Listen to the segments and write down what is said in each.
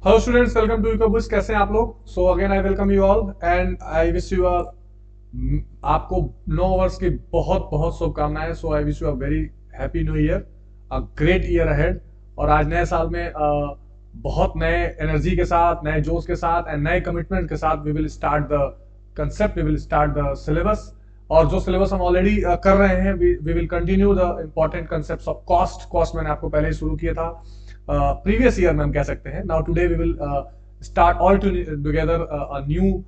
Hello students, welcome to यूकोबुस। कैसे हैं आप लोग? So again I welcome you all and I wish you आपको नौ वर्ष की बहुत बहुत शुभकामनाएं। So I wish you a very happy new year, a great year ahead. और आज नए साल में बहुत नए एनर्जी के साथ, नए जोश के साथ एंड नए कमिटमेंट के साथ we will start the concept, we will start the syllabus. और जो सिलेबस हम ऑलरेडी कर रहे हैं, we will continue the important concepts of cost मैंने आपको पहले ही शुरू किया था प्रीवियस ईयर में, हम कह सकते हैं। Now today we will start all together a new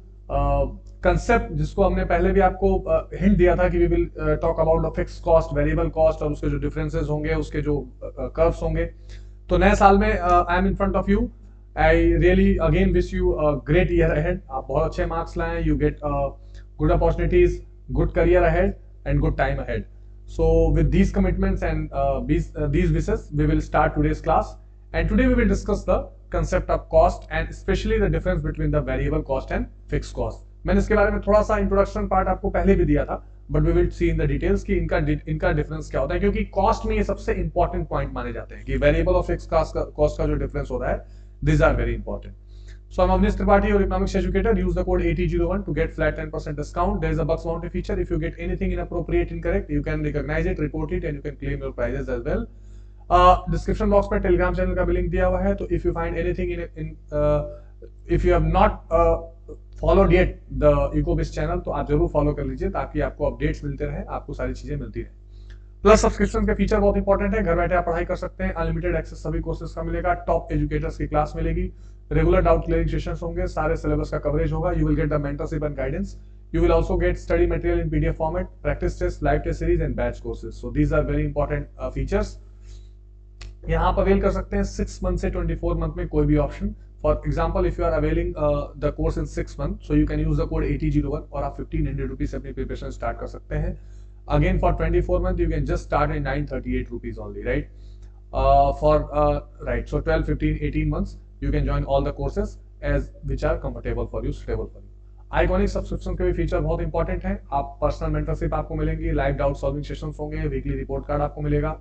concept, जिसको हमने पहले भी आपको हिंट दिया था कि we will talk about the fix cost, variable cost और उसके जो डिफरेंसेस होंगे, उसके जो कर्व्स होंगे। तो नए साल में I am in front of you. I really again wish you a great year ahead. आप बहुत अच्छे मार्क्स लाएं, you get good opportunities, good career ahead and good time ahead. So with these commitments and these wishes, we will start today's class. And today we will discuss the concept of cost and especially the difference between the variable cost and fixed cost. मैंने इसके बारे में थोड़ा सा introduction part आपको पहले भी दिया था, but we will see in the details कि इनका डिफरेंस क्या होता है, क्योंकि कॉस्ट में ये सबसे इंपॉर्टेंट पॉइंट माने जाते हैं कि वेरिएबल और फिक्स कॉस्ट का जो डिफरेंस होता है, this are very important. So I'm Avnish Tripathi, your economics educator. Use the code AT01 to get flat 10% discount. There is a bucks bounty feature. If you get anything inappropriate, incorrect, you can recognize it, report it, and you can claim your prizes as well. Description box में Telegram channel का भी link दिया हुआ है, तो if you find anything if you have not followed yet the EcoBiz channel, तो आप जरूर फॉलो कर लीजिए ताकि आपको अपडेट्स मिलते रहे, आपको सारी चीजें मिलती रहे. प्लस सब्सक्रिप्शन के फीचर बहुत इंपॉर्टेंट है, घर बैठे आप पढ़ाई कर सकते हैं, अनलिमिटेड एक्सेस सभी कोर्सेज का मिलेगा, टॉप एजुकेटर्स की क्लास मिलेगी, रेगुलर डाउट क्लियरिंग सेशंस होंगे, सारे सिलेबस का कवरेज होगा, you will get the mentorship and guidance, you will also get study material in PDF format, practice test, live test series and batch courses. So these are very important features. यहाँ आप avail कर सकते हैं 6 month से 24 month में कोई भी option. For example, if you are availing the course in 6 month, so you can use the code AT01 और आप 1500 रुपीज से अपनी प्रिपरेशन स्टार्ट कर सकते हैं. Again, for 24 months, you can just start at 938 rupees only, right? Right, so 12, 15, 18 months, you can join all the courses as which are comfortable for you, suitable for you. Iconic subscription के भी feature बहुत important हैं. आप personal mentorship आपको मिलेंगी, live doubt solving sessions होंगे, weekly report card आपको मिलेगा,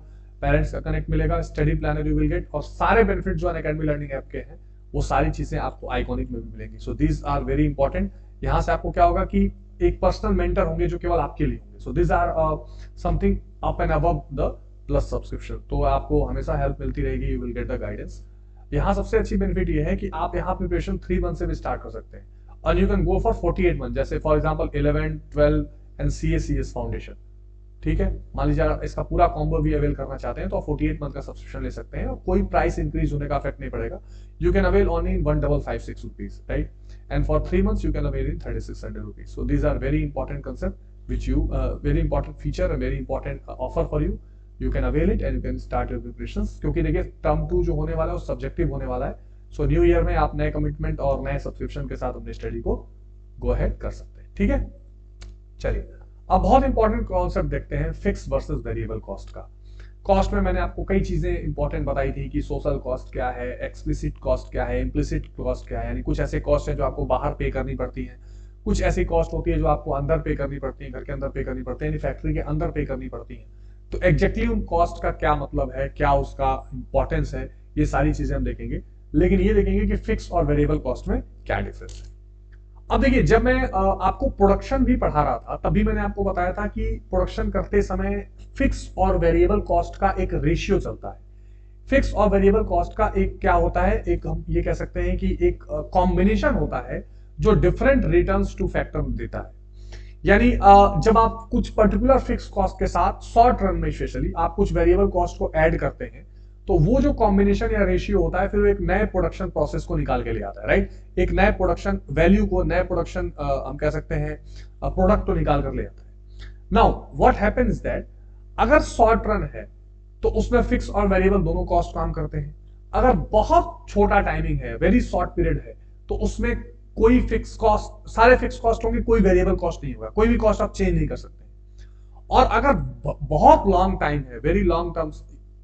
पेरेंट्स का कनेक्ट मिलेगा, study planner you will get, और सारे बेनिफिट जो अनअकैडमी लर्निंग ऐप के हैं वो सारी चीजें आपको आइकॉनिक में भी मिलेंगी. So these are very important. यहाँ से आपको क्या होगा कि एक पर्सनल मेंटर होंगे जो केवल आपके लिए होंगे. So this are something up and above the plus subscription. तो आपको हमेशा हेल्प मिलती रहेगी, you will get the guidance. यहाँ सबसे अच्छी बेनिफिट ये है कि आप यहाँ प्रिपरेशन 3 मंथ से भी स्टार्ट कर सकते हैं और you can go for 48 month, जैसे for example 11, 12 and CS foundation. ठीक है, मान लीजिए इसका पूरा कॉम्बो भी अवेल करना चाहते हैं तो आप 48 मंथ का सब्सक्रिप्शन ले सकते हैं और कोई प्राइस इंक्रीज होने का इफेक्ट नहीं पड़ेगा. You can avail only in 1556 rupees, right? And for 3 months you can avail in 3600 rupees. So these are very important concept which you very important feature and very important offer for you. You can avail it and you can start your preparations. क्योंकि देखिए term 2 जो होने वाला है वो subjective होने वाला है. सो न्यू ईयर में आप नए कमिटमेंट और नए सब्सक्रिप्शन के साथ अपनी स्टडी को गो अहेड कर सकते हैं. ठीक है, चलिए अब बहुत इंपॉर्टेंट कॉन्सेप्ट देखते हैं, फिक्स वर्सेस वेरिएबल कॉस्ट का. कॉस्ट में मैंने आपको कई चीजें इंपॉर्टेंट बताई थी कि सोशल कॉस्ट क्या है, एक्सप्लिसिट कॉस्ट क्या है, इम्प्लिसिट कॉस्ट क्या है. यानी कुछ ऐसे कॉस्ट है जो आपको बाहर पे करनी पड़ती है, कुछ ऐसी कॉस्ट होती है जो आपको अंदर पे करनी पड़ती है, घर के अंदर पे करनी पड़ती है, फैक्ट्री के अंदर पे करनी पड़ती है. तो एग्जैक्टली उन कॉस्ट का क्या मतलब है, क्या उसका इंपॉर्टेंस है, ये सारी चीजें हम देखेंगे. लेकिन ये देखेंगे कि फिक्स और वेरिएबल कॉस्ट में क्या डिफरेंस है. अब देखिए, जब मैं आपको प्रोडक्शन भी पढ़ा रहा था तभी मैंने आपको बताया था कि प्रोडक्शन करते समय फिक्स और वेरिएबल कॉस्ट का एक रेशियो चलता है. फिक्स और वेरिएबल कॉस्ट का एक क्या होता है, एक हम ये कह सकते हैं कि एक कॉम्बिनेशन होता है जो डिफरेंट रिटर्न्स टू फैक्टर देता है. यानी जब आप कुछ पर्टिकुलर फिक्स कॉस्ट के साथ शॉर्ट रन में स्पेशली आप कुछ वेरिएबल कॉस्ट को ऐड करते हैं, तो वो जो कॉम्बिनेशन या रेशियो होता है फिर वो एक नए प्रोडक्शन प्रोसेस को निकाल के ले आता है, राइट? एक नए प्रोडक्शन वैल्यू को, नए प्रोडक्शन हम कह सकते हैं प्रोडक्ट को निकाल कर ले आता है. नाउ व्हाट हैपेंस दैट अगर शॉर्ट रन है तो उसमें फिक्स और वेरिएबल दोनों कॉस्ट काम करते हैं. अगर बहुत छोटा टाइमिंग है, वेरी शॉर्ट पीरियड है, तो उसमें कोई फिक्स कॉस्ट, सारे फिक्स कॉस्ट होंगे, कोई वेरिएबल कॉस्ट नहीं होगा, कोई भी कॉस्ट आप चेंज नहीं कर सकते. और अगर बहुत लॉन्ग टाइम है, very long term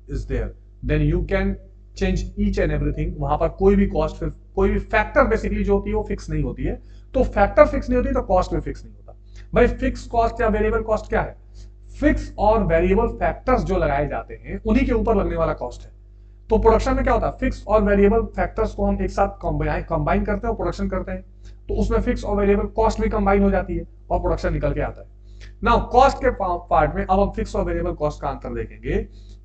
is there, then you can change each and everything. वहां पर कोई भी कॉस्ट, फिर कोई भी फैक्टर बेसिकली जो होती है वो फिक्स नहीं होती है. तो फैक्टर फिक्स नहीं होती तो कॉस्ट भी फिक्स नहीं होता. भाई फिक्स कॉस्ट या वेरिएबल कॉस्ट क्या है? फिक्स और वेरिएबल फैक्टर्स जो लगाए जाते हैं उन्हीं के ऊपर लगने वाला कॉस्ट है. तो प्रोडक्शन में क्या होता है, फिक्स और वेरिएबल फैक्टर्स को हम एक साथ कंबाइन करते हैं और प्रोडक्शन करते हैं, तो उसमें फिक्स और वेरिएबल कॉस्ट भी कंबाइन हो जाती है और प्रोडक्शन निकल के आता है। नाउ कॉस्ट के पार्ट में अब हम फिक्स और वेरिएबल कॉस्ट का अंतर देखेंगे।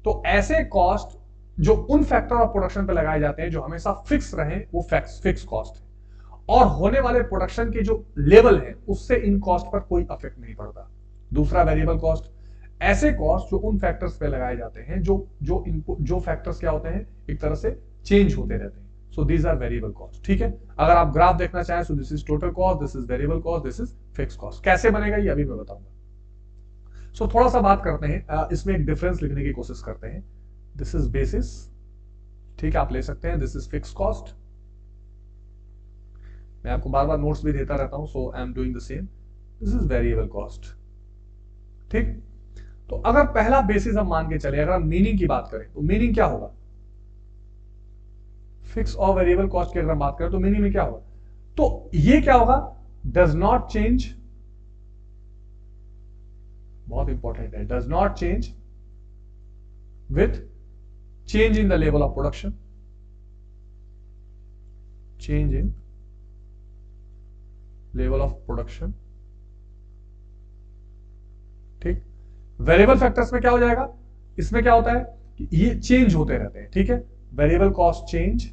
तो ऐसे कॉस्ट जो उन फैक्टर ऑफ प्रोडक्शन पे लगाए जाते हैं जो हमेशा फिक्स रहे, वो फिक्स कॉस्ट है, और होने वाले प्रोडक्शन के जो लेवल है उससे इन कॉस्ट पर कोई इफेक्ट नहीं पड़ता। दूसरा वेरिएबल कॉस्ट, ऐसे कॉस्ट जो उन फैक्टर्स पे लगाए जाते हैं जो इनपुट जो फैक्टर्स क्या होते हैं, एक तरह से चेंज होते रहते हैं। So these are variable cost. ठीक है, अगर आप ग्राफ देखना चाहें, so this is total cost, this is variable cost, this is fix cost. कैसे बनेगा ये अभी मैं बताऊंगा। सो थोड़ा सा बात करते हैं, इसमें एक डिफरेंस लिखने की कोशिश करते हैं। दिस इज बेसिस, ठीक है, आप ले सकते हैं। दिस इज फिक्स कॉस्ट, मैं आपको बार बार नोट्स भी देता रहता हूं, so I am doing the same. This is variable cost. ठीक, तो अगर पहला बेसिस हम मान के चले, अगर हम मीनिंग की बात करें तो मीनिंग क्या होगा, फिक्स और वेरिएबल कॉस्ट की अगर हम बात करें तो मीनिंग में क्या होगा, तो ये क्या होगा, डज नॉट चेंज, बहुत इंपॉर्टेंट है, does not change with change in the level of production, change in level of production. ठीक, वेरिएबल फैक्टर्स में क्या हो जाएगा, इसमें क्या होता है कि ये चेंज होते रहते हैं। ठीक है, variable cost change,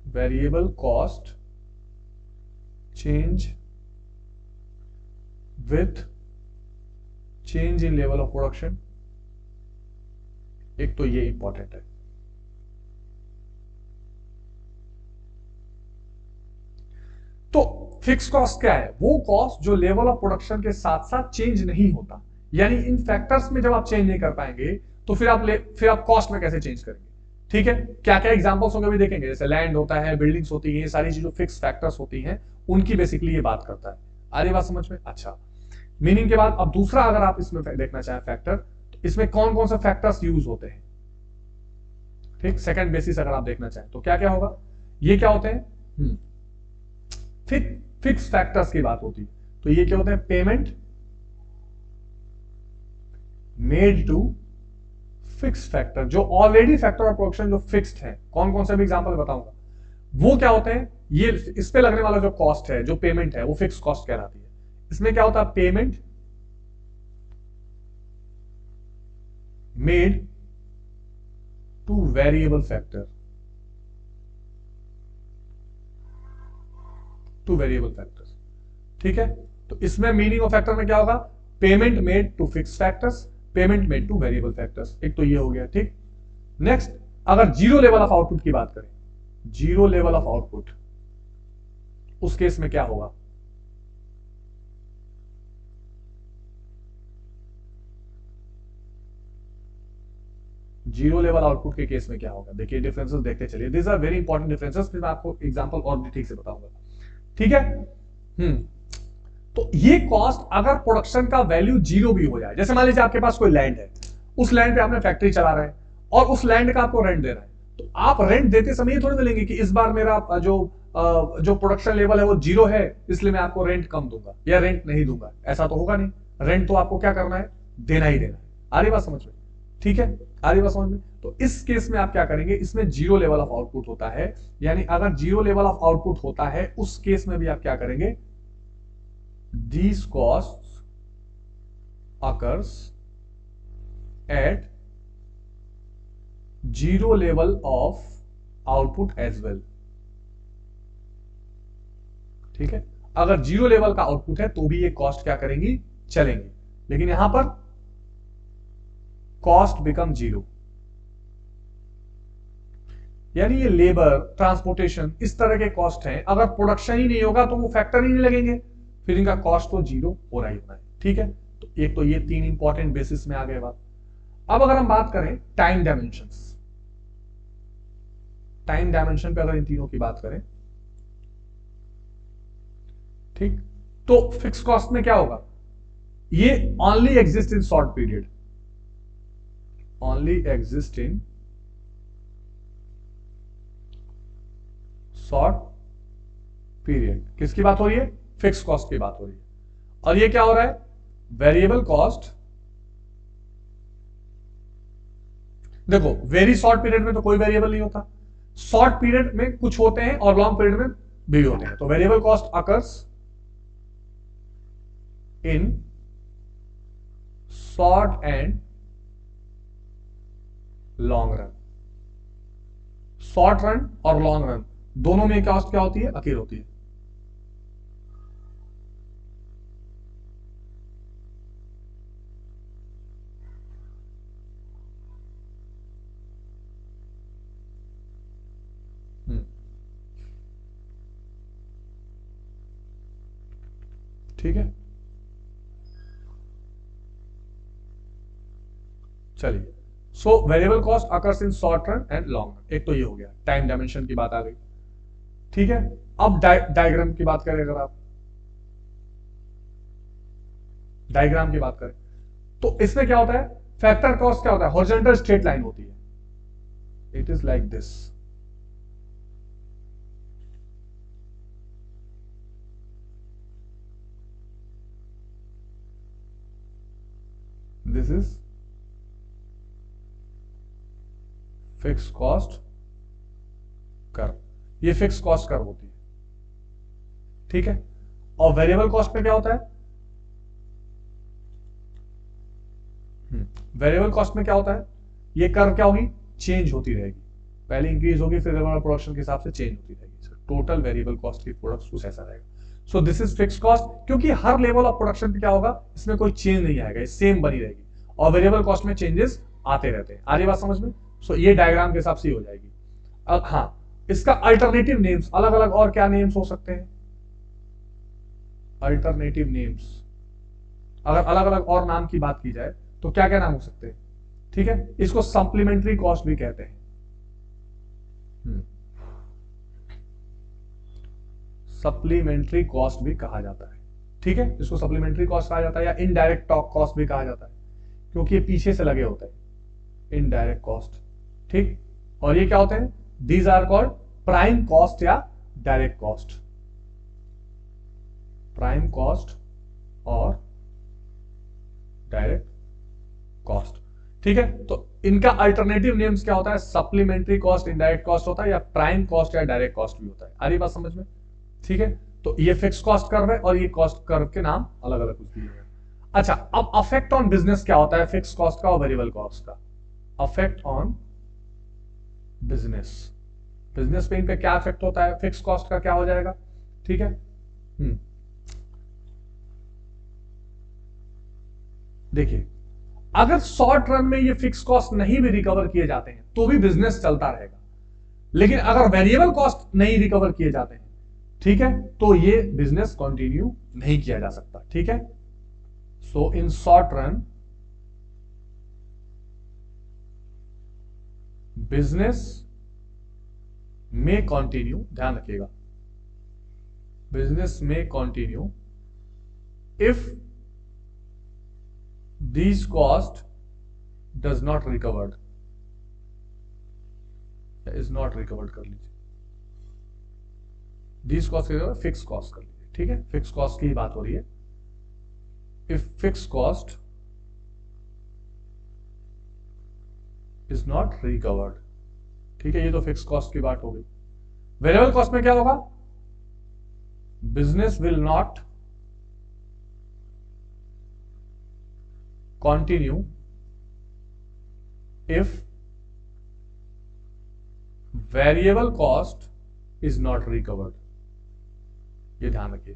variable cost change with change in level of production. एक तो ये इंपॉर्टेंट है। तो फिक्स कॉस्ट क्या है, वो कॉस्ट जो लेवल ऑफ प्रोडक्शन के साथ साथ चेंज नहीं होता, यानी इन फैक्टर्स में जब आप चेंज नहीं कर पाएंगे तो फिर आप कॉस्ट में कैसे चेंज करेंगे। ठीक है, क्या क्या एग्जांपल्स होंगे भी देखेंगे, जैसे लैंड होता है, बिल्डिंग्स होती है, सारी चीजों फिक्स फैक्टर्स होती हैं, उनकी बेसिकली ये बात करता है। आ रही बात समझ में। अच्छा, मीनिंग के बाद अब दूसरा अगर आप इसमें देखना चाहें फैक्टर, तो इसमें कौन कौन से फैक्टर्स यूज होते हैं। ठीक, सेकंड बेसिस अगर आप देखना चाहें तो क्या क्या होगा, ये क्या होते हैं, फिक्स फैक्टर्स की बात होती है। तो ये क्या होते हैं, payment made to fix factor, जो ऑलरेडी फैक्टर ऑफ प्रोडक्शन जो फिक्स्ड है। कौन कौन से भी एग्जांपल बताऊंगा, वो क्या होते हैं, ये इस पे लगने वाला जो कॉस्ट है, जो पेमेंट है, वो फिक्स कॉस्ट कहलाती है। इसमें क्या होता है, payment made to variable factor, to variable factors. ठीक है, तो इसमें मीनिंग ऑफ फैक्टर में क्या होगा, payment made to fix factors, payment made to variable factors. एक तो ये हो गया। ठीक, नेक्स्ट अगर जीरो लेवल ऑफ आउटपुट की बात करें, जीरो लेवल ऑफ आउटपुट, उस केस में क्या होगा, जीरो लेवल आउटपुट के केस में क्या होगा, देखिए डिफरेंसेस देखते चलिए। This are very important differences, फिर मैं आपको एग्जांपल और भी ठीक से बताऊंगा। ठीक है, तो ये कॉस्ट अगर प्रोडक्शन का वैल्यू जीरो भी हो जाए, जैसे मान लीजिए आपके पास कोई लैंड है, उस लैंड पे आपने फैक्ट्री चला रहे हैं और उस लैंड का आपको रेंट देना है, तो आप रेंट देते समय ये थोड़ी बोलेंगे कि इस बार मेरा जो प्रोडक्शन लेवल है वो जीरो है, इसलिए मैं आपको रेंट कम दूंगा या रेंट नहीं दूंगा, ऐसा तो होगा नहीं। रेंट तो आपको क्या करना है, देना ही देना है। आ रही बात समझ में। ठीक है, आ रही बात समझ में। तो इस केस में आप क्या करेंगे, इसमें जीरो लेवल ऑफ आउटपुट होता है, यानी अगर जीरो लेवल ऑफ आउटपुट होता है उस केस में भी आप क्या करेंगे, these costs occurs at zero level of output as well। ठीक है, अगर जीरो लेवल का आउटपुट है तो भी ये कॉस्ट क्या करेंगी, चलेंगी, लेकिन यहां पर कॉस्ट बिकम जीरो, यानी ये लेबर, ट्रांसपोर्टेशन, इस तरह के कॉस्ट हैं, अगर प्रोडक्शन ही नहीं होगा तो वो फैक्टर ही नहीं लगेंगे, फिर इनका कॉस्ट तो जीरो हो रहा ही होता है। ठीक है, तो एक तो ये तीन इंपॉर्टेंट बेसिस में आ गए बात। अब अगर हम बात करें टाइम डायमेंशंस, टाइम डायमेंशन पे अगर इन तीनों की बात करें, ठीक, तो फिक्स कॉस्ट में क्या होगा, ये only exist in short period, only exist in short period. किसकी बात हो रही है, फिक्स कॉस्ट की बात हो रही है। और ये क्या हो रहा है, वेरिएबल कॉस्ट देखो वेरी शॉर्ट पीरियड में तो कोई वेरिएबल नहीं होता, शॉर्ट पीरियड में कुछ होते हैं और लॉन्ग पीरियड में भी होते हैं। तो variable cost occurs in short and long run. Short run और लॉन्ग रन दोनों में कॉस्ट क्या होती है, अकेर होती है। ठीक है, चलिए। So variable cost occurs in short run and long run, एक तो ये हो गया, टाइम डायमेंशन की बात आ गई। ठीक है, अब डायग्राम की बात करें, अगर आप डायग्राम की बात करें तो इसमें क्या होता है, फैक्टर कॉस्ट क्या होता है, हॉरिजॉन्टल स्ट्रेट लाइन होती है, it is like this. This is fix cost curve, ये फिक्स कॉस्ट कर्व होती है। ठीक है, और वेरिएबल कॉस्ट में क्या होता है, वेरिएबल कॉस्ट में क्या होता है, ये कर्व क्या होगी, चेंज होती रहेगी, पहले इंक्रीज होगी फिर लेवल ऑफ प्रोडक्शन के हिसाब से चेंज होती रहेगी। टोटल वेरिएबल कॉस्ट की प्रोडक्ट कुछ ऐसा रहेगा। सो दिस इज फिक्स कॉस्ट, क्योंकि हर लेवल ऑफ प्रोडक्शन पे क्या होगा, इसमें कोई चेंज नहीं आएगा, सेम बनी रहेगी, और वेरिएबल कॉस्ट में चेंजेस आते रहते हैं। आ रही बात समझ में? सो ये डायग्राम के हिसाब से ही हो जाएगी। अब हाँ, इसका अल्टरनेटिव नेम्स अलग अलग और क्या नेम्स हो सकते हैं, अल्टरनेटिव नेम्स, अगर अलग अलग और नाम की बात की जाए तो क्या क्या नाम हो सकते हैं। ठीक है, इसको सप्लीमेंट्री कॉस्ट भी कहते हैं, सप्लीमेंट्री कॉस्ट भी कहा जाता है। ठीक है, इसको सप्लीमेंट्री कॉस्ट कहा जाता है या इनडायरेक्ट कॉस्ट भी कहा जाता है, क्योंकि ये पीछे से लगे होते हैं, इनडायरेक्ट कॉस्ट। ठीक, और ये क्या होते हैं, these are called prime cost या डायरेक्ट कॉस्ट, प्राइम कॉस्ट और डायरेक्ट कॉस्ट। ठीक है, तो इनका अल्टरनेटिव नेम्स क्या होता है, सप्लीमेंट्री कॉस्ट, इनडायरेक्ट कॉस्ट होता है, या प्राइम कॉस्ट या डायरेक्ट कॉस्ट भी होता है। आ रही बात समझ में? ठीक है, तो ये फिक्स कॉस्ट कर्व है और ये कॉस्ट कर्व के नाम अलग अलग कुछ भी है। अच्छा, अब अफेक्ट ऑन बिजनेस क्या होता है फिक्स कॉस्ट का और वेरिएबल कॉस्ट का, अफेक्ट ऑन बिजनेस, बिजनेस पे इन पे क्या इफेक्ट होता है, फिक्स कॉस्ट का क्या हो जाएगा। ठीक है, देखिए, अगर शॉर्ट रन में ये फिक्स कॉस्ट नहीं भी रिकवर किए जाते हैं तो भी बिजनेस चलता रहेगा, लेकिन अगर वेरिएबल कॉस्ट नहीं रिकवर किए जाते हैं, ठीक है, तो ये बिजनेस कंटिन्यू नहीं किया जा सकता। ठीक है, सो इन शॉर्ट रन बिजनेस में कंटिन्यू, ध्यान रखिएगा, बिजनेस में continue if these cost does not recovered, is not recovered कर लीजिए, these cost फिक्स कॉस्ट कर लीजिए। ठीक है, फिक्स कॉस्ट की बात हो रही है, if fixed cost is not recovered। ठीक है, ये तो फिक्स कॉस्ट की बात हो गई। वेरिएबल कॉस्ट में क्या होगा, business will not continue if variable cost is not recovered। ये ध्यान रखिए,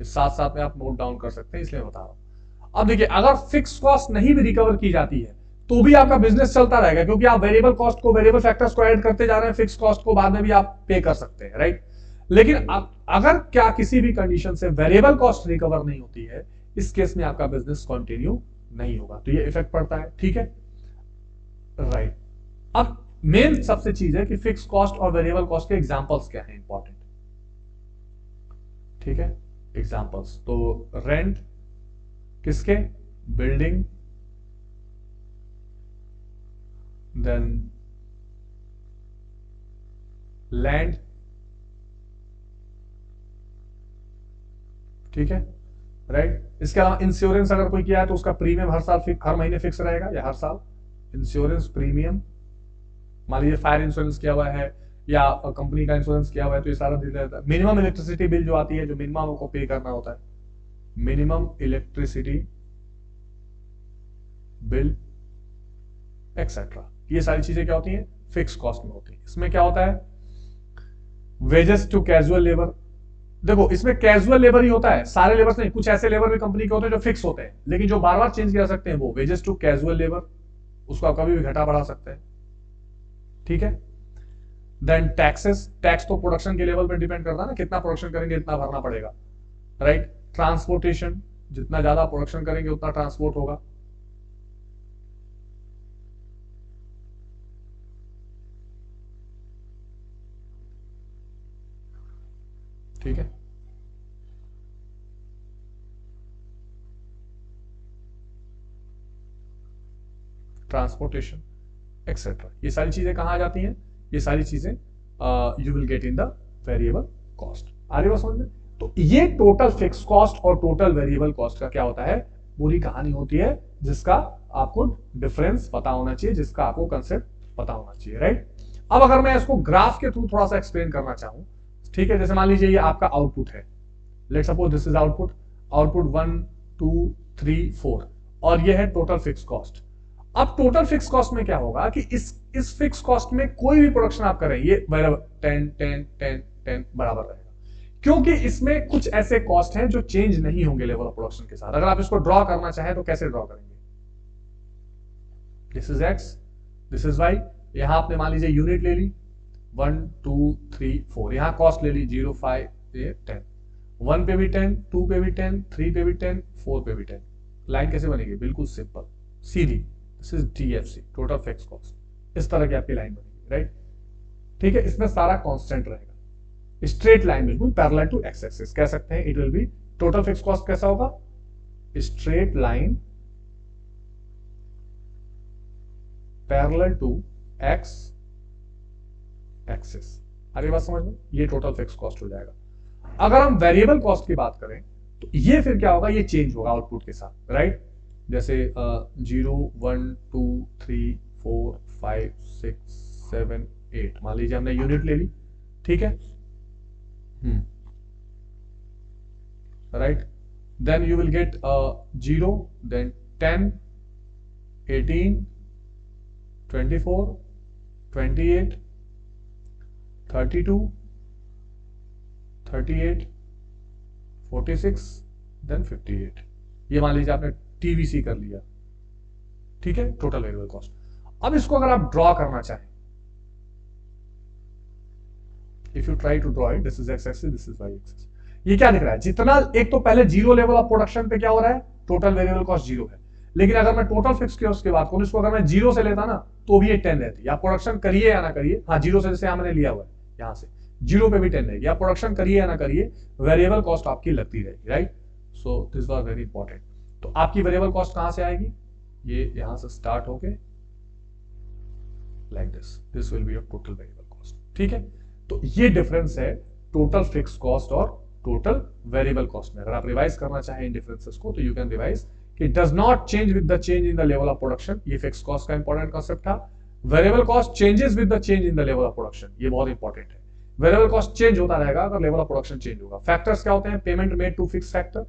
इस साथ साथ में आप नोट डाउन कर सकते हैं, इसलिए बता रहा हूं। अब देखिए, अगर फिक्स कॉस्ट नहीं भी रिकवर की जाती है तो भी आपका बिजनेस चलता रहेगा, क्योंकि आप वेरिएबल कॉस्ट को, वेरिएबल फैक्टर्स को ऐड करते जा रहे हैं, फिक्स कॉस्ट को बाद में भी आप पे कर सकते हैं, राइट। लेकिन अगर क्या किसी भी कंडीशन से वेरिएबल कॉस्ट रिकवर नहीं होती है, इस केस में आपका बिजनेस कंटिन्यू नहीं होगा, तो ये इफेक्ट पड़ता है। ठीक है, राइट। अब मेन सबसे चीज है कि फिक्स कॉस्ट और वेरिएबल कॉस्ट के एग्जांपल्स क्या हैं, इंपॉर्टेंट। ठीक है, एग्जांपल्स तो रेंट किसके, बिल्डिंग, देन लैंड। ठीक है, राइट। इसके अलावा इंश्योरेंस अगर कोई किया है तो उसका प्रीमियम हर साल हर महीने फिक्स रहेगा या हर साल, इंश्योरेंस प्रीमियम मान लीजिए फायर इंश्योरेंस किया हुआ है या कंपनी का इंश्योरेंस किया हुआ है तो ये सारा दिया रहता है। मिनिमम इलेक्ट्रिसिटी बिल जो आती है, जो मिनिमम आपको पे करना होता है, मिनिमम इलेक्ट्रिसिटी बिल एक्सेट्रा, ये सारी चीजें क्या होती हैं, फिक्स कॉस्ट में होती है। इसमें क्या होता है, वेजेस टू कैजुअल लेबर, देखो इसमें कैजुअल लेबर ही होता है, सारे लेबर्स नहीं, कुछ ऐसे लेबर भी कंपनी के होते हैं जो फिक्स होते हैं, लेकिन जो बार बार चेंज किया सकते हैं वो वेजेस टू कैजुअल लेबर, उसको आप कभी भी घटा बढ़ा सकते हैं, ठीक है। देन टैक्सेस, टैक्स तो प्रोडक्शन के लेवल पर डिपेंड करता है ना, कितना प्रोडक्शन करेंगे इतना भरना पड़ेगा, राइट। ट्रांसपोर्टेशन, जितना ज्यादा प्रोडक्शन करेंगे उतना ट्रांसपोर्ट होगा, ठीक है। ट्रांसपोर्टेशन एक्सेट्रा, ये सारी चीजें कहां आ जाती हैं, ये सारी चीजें you will get in the variable cost. आ रही बात समझ में? तो ये टोटल फिक्स कॉस्ट और टोटल वेरिएबल कॉस्ट का क्या होता है, पूरी कहानी होती है, जिसका आपको डिफरेंस पता होना चाहिए, जिसका आपको कंसेप्ट पता होना चाहिए, राइट। अब अगर मैं इसको ग्राफ के थ्रू थोड़ा सा एक्सप्लेन करना चाहूं, ठीक है, जैसे मान लीजिए ये आपका आउटपुट है, let suppose this is output, output 1 2 3 4, और ये है टोटल फिक्स कॉस्ट। अब टोटल फिक्स कॉस्ट में क्या होगा कि इस फिक्स कॉस्ट में कोई भी प्रोडक्शन आप करें, ये बराबर 10 10 10 10 बराबर रहेगा, क्योंकि इसमें कुछ ऐसे कॉस्ट हैं जो चेंज नहीं होंगे लेवल ऑफ प्रोडक्शन के साथ। अगर आप इसको ड्रॉ करना चाहें तो कैसे ड्रॉ करेंगे, this is x, this is y, यहां आपने मान लीजिए यूनिट ले ली 1 2 3 4, यहां कॉस्ट ले ली 0 5 10, 1 पे भी 10, 2 पे भी 10, 3 पे भी 10, 4 पे भी 10। लाइन कैसे बनेगी, बिल्कुल simple Sidhi, this is DFC, total fix cost, इस तरह की आपकी लाइन बनेगी, राइट, ठीक है। इसमें सारा कांस्टेंट रहेगा, स्ट्रेट लाइन बिल्कुल पैरेलल टू एक्स एक्सिस कह सकते हैं, it will be total fix cost कैसा होगा, straight line parallel to x axis. अरे बात समझ में, ये टोटल फिक्स कॉस्ट हो जाएगा। अगर हम वेरिएबल कॉस्ट की बात करें तो ये फिर क्या होगा, ये चेंज होगा आउटपुट के साथ, राइट। जैसे 0 1 2 3 4 5 6 7 8, मान लीजिए हमने यूनिट ले ली, ठीक है, right. Then you will get 0, then 10 18 24 28 32 38 46 then 58, ये मान लीजिए आपने TVC कर लिया, ठीक है, टोटल वेरिएबल कॉस्ट। अब इसको अगर आप ड्रॉ करना चाहें, if you try to draw it, this is x axis, this is y axis, ये क्या दिख रहा है, जितना एक तो पहले जीरो लेवल ऑफ प्रोडक्शन पे क्या हो रहा है, टोटल वेरिएबल कॉस्ट जीरो है, लेकिन अगर मैं टोटल फिक्स कॉस्ट की बात करूं, इसको अगर मैं जीरो से लेता ना तो भी ये 10 रहती है, आप प्रोडक्शन करिए या ना करिए, हाँ जीरो से, जैसे मैंने लिया हुआ है यहां से, जीरो पे भी 10 रहेगी, आप प्रोडक्शन करिए या ना करिए, वेरिएबल कॉस्ट आपकी लगती रहेगी, right. So this was very important. तो आपकी वेरिएबल कॉस्ट कहां से आएगी, ये यहां से स्टार्ट होके like this will be your total variable cost, ठीक है। तो ये डिफरेंस है टोटल फिक्स कॉस्ट और टोटल वेरिएबल कॉस्ट में। अगर आप रिवाइज करना चाहें इन डिफरेंसेस को तो यू कैन रिवाइज कि does not change with the change in the level of production, ये फिक्स कॉस्ट का इंपॉर्टेंट कांसेप्ट था। Variable cost changes with the change in the level of production, ये बहुत इंपॉर्टेंट है। Variable cost change होता रहेगा अगर लेवल ऑफ प्रोडक्शन चेंज होगा। फैक्टर्स क्या होते हैं, payment made to fix factor,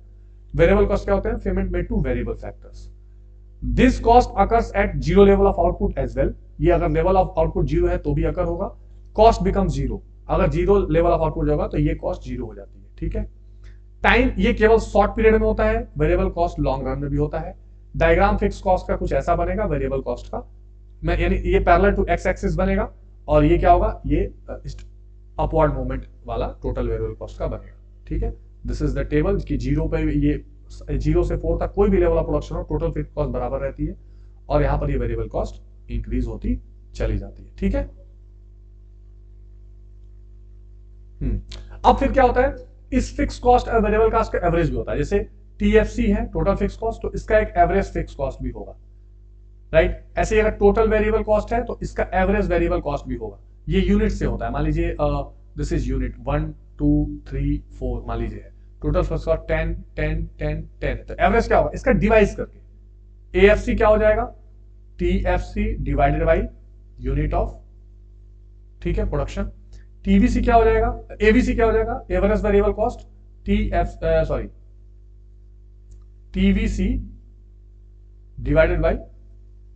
variable cost क्या होते हैं, payment made to variable factors. This cost occurs at zero level of output as well, ये अगर लेवल ऑफ आउटपुट जीरो है तो भी अकर होगा। कॉस्ट बिकम जीरो, अगर जीरो लेवल ऑफ आउटपुट होगा तो ये कॉस्ट जीरो हो जाती है, ठीक है। टाइम ये केवल शॉर्ट पीरियड में होता है, वेरिएबल कॉस्ट लॉन्ग रन में भी होता है। डायग्राम फिक्स कॉस्ट का कुछ ऐसा बनेगा वेरिएबल कॉस्ट का, मैं यानी ये पैरेलल टू एक्स एक्सिस बनेगा और ये क्या होगा, ये अपवर्ड मूवमेंट वाला टोटल वेरिएबल कॉस्ट का बनेगा, ठीक है। दिस इज द टेबल कि जीरो पे ये 0 से 4 तक कोई भी लेवल ऑफ प्रोडक्शन हो, टोटल फिक्स कॉस्ट बराबर रहती है और यहां पर ये वेरिएबल कॉस्ट इंक्रीज होती चली जाती है, ठीक है। अब फिर क्या होता है, इस फिक्स कॉस्ट और वेरिएबल कॉस्ट का एवरेज भी होता है। जैसे TFC है टोटल फिक्स कॉस्ट, तो इसका एक एवरेज फिक्स कॉस्ट भी होगा, राइट। ऐसे अगर टोटल वेरिएबल कॉस्ट है तो इसका एवरेज वेरिएबल कॉस्ट भी होगा। ये यूनिट से होता है, मान लीजिए दिस इज यूनिट 1 2 3 4, मान लीजिए टोटल फिक्स कॉस्ट 10 10 10 10, तो एवरेज क्या होगा, इसका डिवाइड करके AFC क्या हो जाएगा, TFC divided by unit of ठीक है, प्रोडक्शन। टीवीसी क्या हो जाएगा, एवीसी क्या हो जाएगा, average variable cost, TVC divided by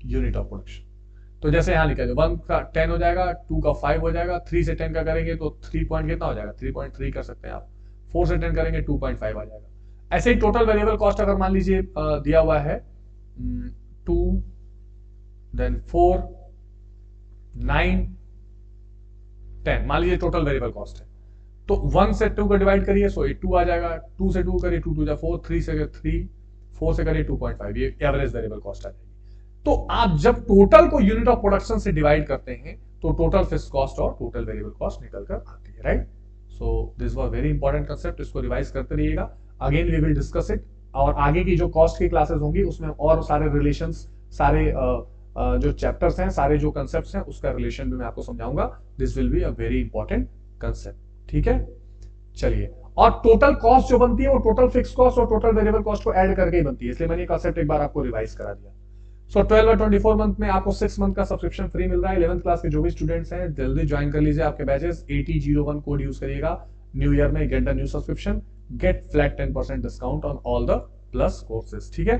unit of production. तो जैसे यहां लिखा है 1 का 10 हो जाएगा, 2 का 5 हो जाएगा, 3 से 10 का करेंगे तो 3 पॉइंट कितना हो जाएगा, 3.3 कर सकते हैं आप, 4 से 10 करेंगे 2.5 आ जाएगा। ऐसे ही टोटल वेरिएबल कॉस्ट अगर मान लीजिए दिया हुआ है 2 देन 4 9 10, मान लीजिए टोटल वेरिएबल कॉस्ट है, तो 1 से 2 को डिवाइड करिए सो ये 2 आ जाएगा, 2 से 2 करिए 2 2 जा 4, 3 से 3, 4 से करिए 2.5, ये एवरेज वेरिएबल कॉस्ट आ जाएगी। तो आप जब टोटल को यूनिट ऑफ प्रोडक्शन से डिवाइड करते हैं तो टोटल फिक्स्ड कॉस्ट और टोटल वेरिएबल कॉस्ट निकल कर आती है, right. So this was very important concept, इसको रिवाइज करते रहिएगा। Again we will discuss it, और आगे की जो कॉस्ट की क्लासेस होंगी उसमें और सारे रिलेशंस, सारे जो चैप्टर्स हैं, सारे जो कंसेप्ट्स हैं उसका रिलेशन भी मैं आपको समझाऊंगा। This will be a very important concept, ठीक है। चलिए, और टोटल कॉस्ट जो बनती है वो टोटल फिक्स कॉस्ट और टोटल वेरिएबल कॉस्ट को ऐड करके ही बनती है, इसलिए मैंने कंसेप्ट एक बार आपको रिवाइज करा दिया। सो 12 और 24 मंथ में आपको 6 मंथ का सब्सक्रिप्शन फ्री मिल रहा है। 11th क्लास के जो भी स्टूडेंट्स हैं जल्दी ज्वाइन कर लीजिए आपके बैचेस, 8001 कोड यूज करिएगा न्यू ईयर में, get the new subscription, get flat 10% discount on all the plus courses, ठीक है,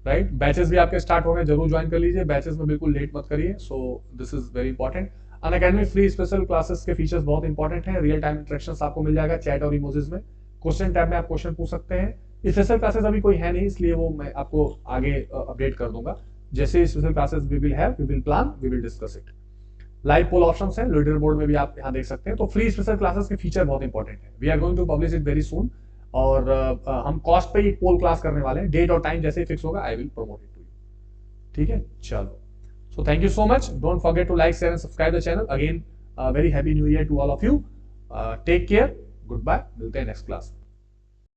राइट। बैचेस भी आपके स्टार्ट हो गए, जरूर ज्वाइन कर लीजिए, बैचेस में बिल्कुल लेट मत करिए। सो this is very important. Unacademy free special classes के फीचर्स बहुत इंपॉर्टेंट हैं, रियल टाइम इंटरेक्शंस आपको मिल जाएगा चैट और इमोजीज में, क्वेश्चन टैब में आप क्वेश्चन पूछ सकते हैं। स्पेशल क्लासेस अभी कोई है नहीं, इसलिए वो मैं आपको आगे अपडेट कर दूंगा, जैसे special classes we will have, we will plan, we will discuss it. Live poll options हैं, लीडर बोर्ड में भी आप यहाँ देख सकते हैं। तो फ्री स्पेशल क्लासेस के फीचर बहुत इंपॉर्टेंट है, we are going to publish it very soon, और हम कॉस्ट पे ही पोल क्लास करने वाले हैं, डेट और टाइम जैसे ही फिक्स होगा I will promote it to you, ठीक है। चलो, so thank you so much, don't forget to like, share and subscribe the channel. Again very happy new year to all of you, take care, good bye, मिलते हैं next class.